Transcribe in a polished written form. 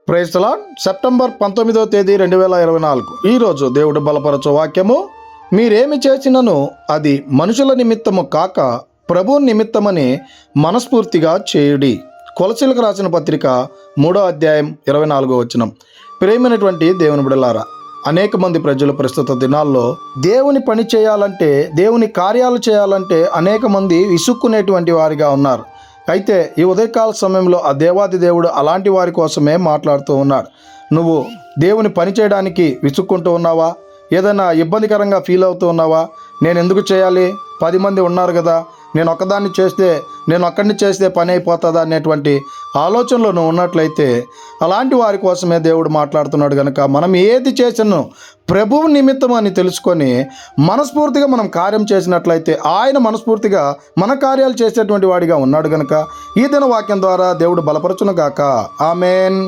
Praise the lord. September 19వ తేదీ 2024. ఈరోజు దేవుడు బలపరచు వాక్యము, మీరేమి చేసినను అది మనుషుల నిమిత్తము కాక ప్రభు నిమిత్తమని మనస్ఫూర్తిగా చేయుడి. కొలసీలకు రాసిన పత్రిక 3వ అధ్యాయం 24వ వచనం. ప్రియమైనటువంటి దేవుని బిడ్డలారా, అనేక మంది ప్రజలు ప్రస్తుత దినాల్లో దేవుని పని చేయాలంటే, దేవుని కార్యాలు చేయాలంటే అనేక మంది విసుక్కునేటువంటి వారిగా ఉన్నారు. అయితే ఈ ఉదయకాల సమయంలో ఆ దేవాది దేవుడు అలాంటి వారి కోసమే మాట్లాడుతూ ఉన్నాడు. నువ్వు దేవుని పని చేయడానికి విసుక్కుంటూ ఉన్నావా? ఏదైనా ఇబ్బందికరంగా ఫీల్ అవుతూ ఉన్నావా? నేను ఎందుకు చేయాలి, 10 మంది ఉన్నారు కదా, నేను ఒక్కడిని చేస్తే పని అయిపోతుందా అనేటువంటి ఆలోచనలో నువ్వు ఉన్నట్లయితే అలాంటి వారి కోసమే దేవుడు మాట్లాడుతున్నాడు. కనుక మనం ఏది చేసినో ప్రభువు నిమిత్తం అని తెలుసుకొని మనస్ఫూర్తిగా మనం కార్యం చేసినట్లయితే ఆయన మనస్ఫూర్తిగా మన కార్యాలు చేసేటువంటి వాడిగా ఉన్నాడు. కనుక ఈ దిన వాక్యం ద్వారా దేవుడు బలపరచును గాక. ఆమేన్.